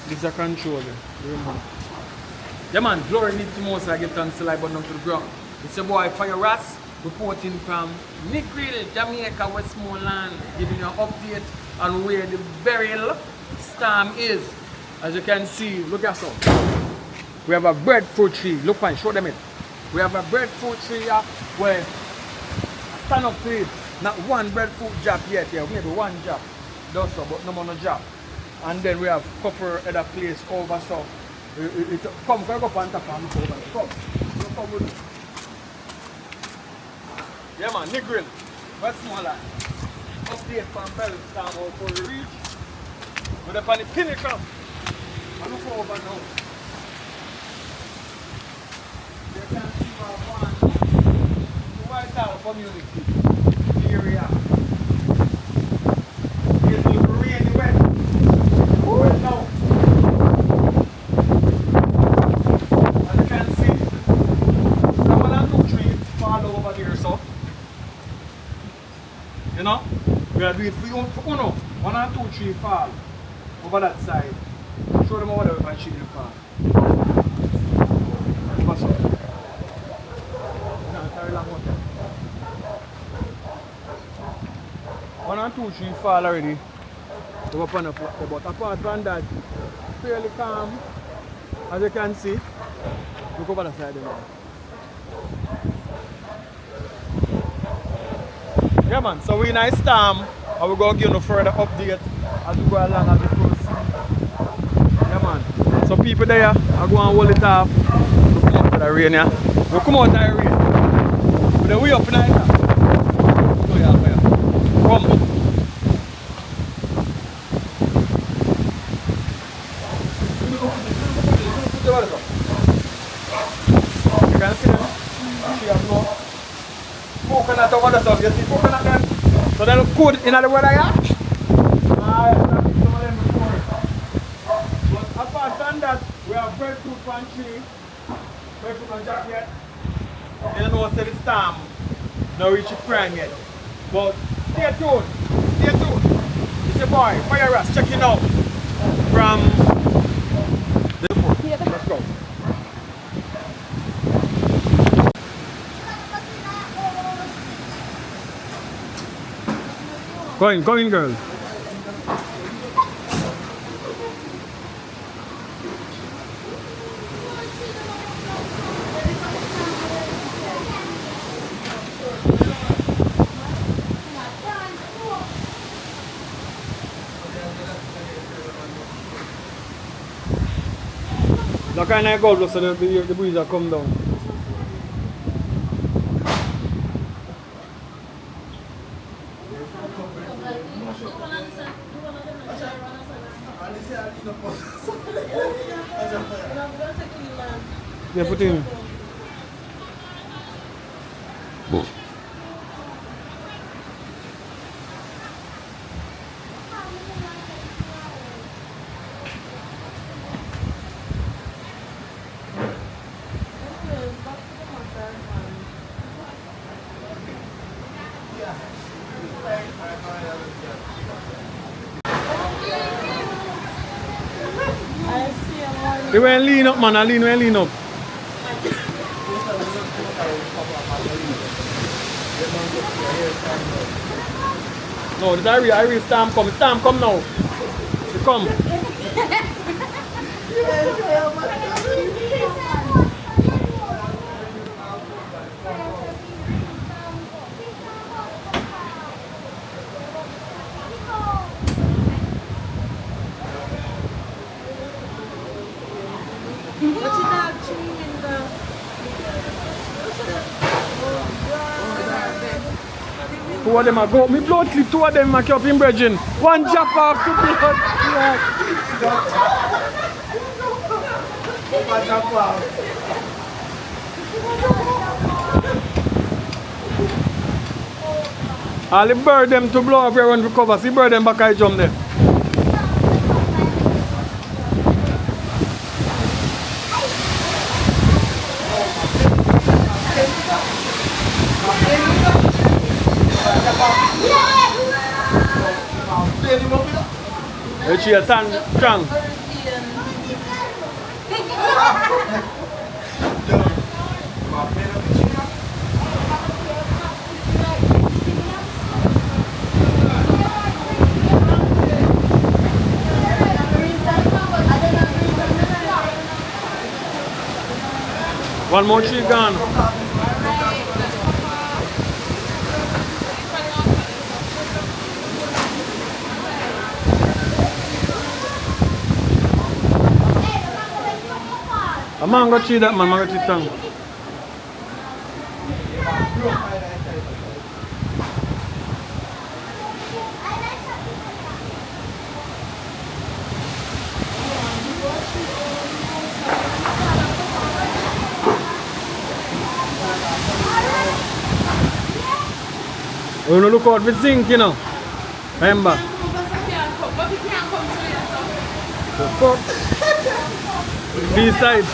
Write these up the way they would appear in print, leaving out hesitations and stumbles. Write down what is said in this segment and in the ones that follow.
This is a controller. Yeah man, glory needs to most I give thanks to life but not to the ground. It's your boy Fire Ras reporting from Negril, Jamaica, Westmoreland, giving you an update on where the Beryl storm is. As you can see, look at some. We have a breadfruit tree. Look fine, show them it. We have a breadfruit tree here where stand up to it. Not one breadfruit job yet here, maybe one job. Does so, but no more no job. And then we have couple other place over so. Come go up on top and look over. Come with me. Yeah man, Negril, Westmoreland. Update from Beryl storm out for the reach. We're up on the pinnacle. And look over now. You can see our one. The White House community area. It's really wet. Wet now. As you can see, the 1 and 2 trees fall over there, so. You know? We are doing it for uno. 1 and 2 trees fall over that side. Show them over there if I see them fall. Over so. No, carry long one. 1 and 2 trees fall already. Over upon the flat, but apart from that, fairly calm. As you can see, look over the side now. Yeah man, so we're in a storm and we're going to give you a further update as we go along as we proceed. Yeah man, so people there are going to hold it off. We come out of the rain, yeah. We come out of the rain. But then we up in the air. So yeah, come. You can see them. She has no coconut over the top. You see coconut then? So they look good in the weather here. Some of them before. But apart from that, we have breadfruit from tree, breadfruit and jacket. You know what's the storm. Not reach the prime yet. But stay tuned. Stay tuned. It's your boy, Fire Ras, checking out from the airport. Let's go. Go in, girl. Look kind of go so the breeze will come down. Yeah, put in. You went lean up, man. Lean up. No, the Irish storm come. The storm come now. It come. Two of them are go. Me blood clip, 2 of them are kept in bridging. 1 jump off, 2 blood. All the bird them to blow up everyone to cover. See bird them back I jump there. tree is strong. One more tree gone. A mango tree that man, mango tree tongue. You don't look out for zinc, you know. Remember. The fuck? B-side.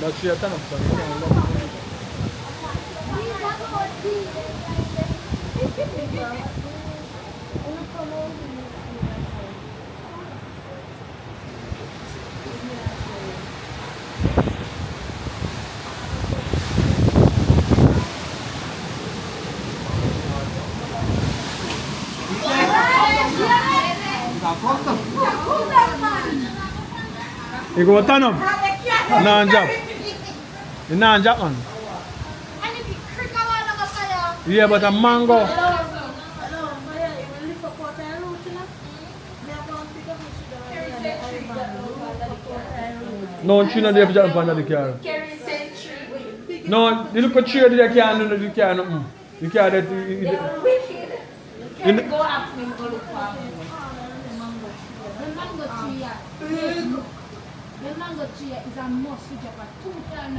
That's your turn up, son. You go turn up? Non-job. You non-job, man. Yeah, but a mango. No tree no there for jump under the car. No, the little tree there can't do the car nothing. The car that Go ask me to look for the mango tree is a must for Japan. 2 times.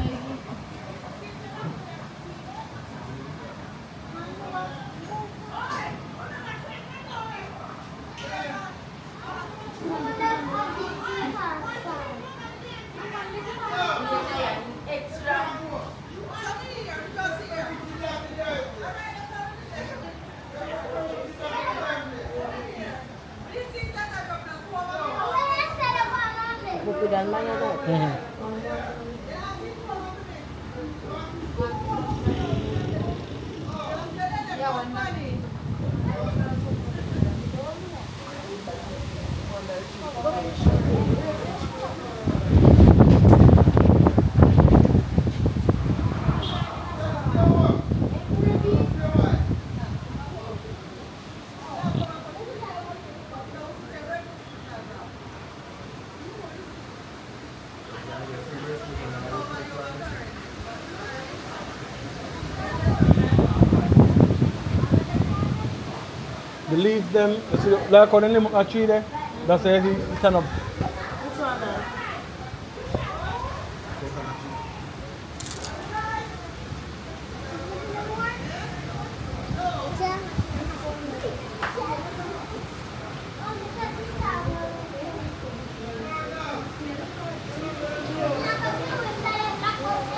The leaf them, like on the lemon tree there, that's why you stand up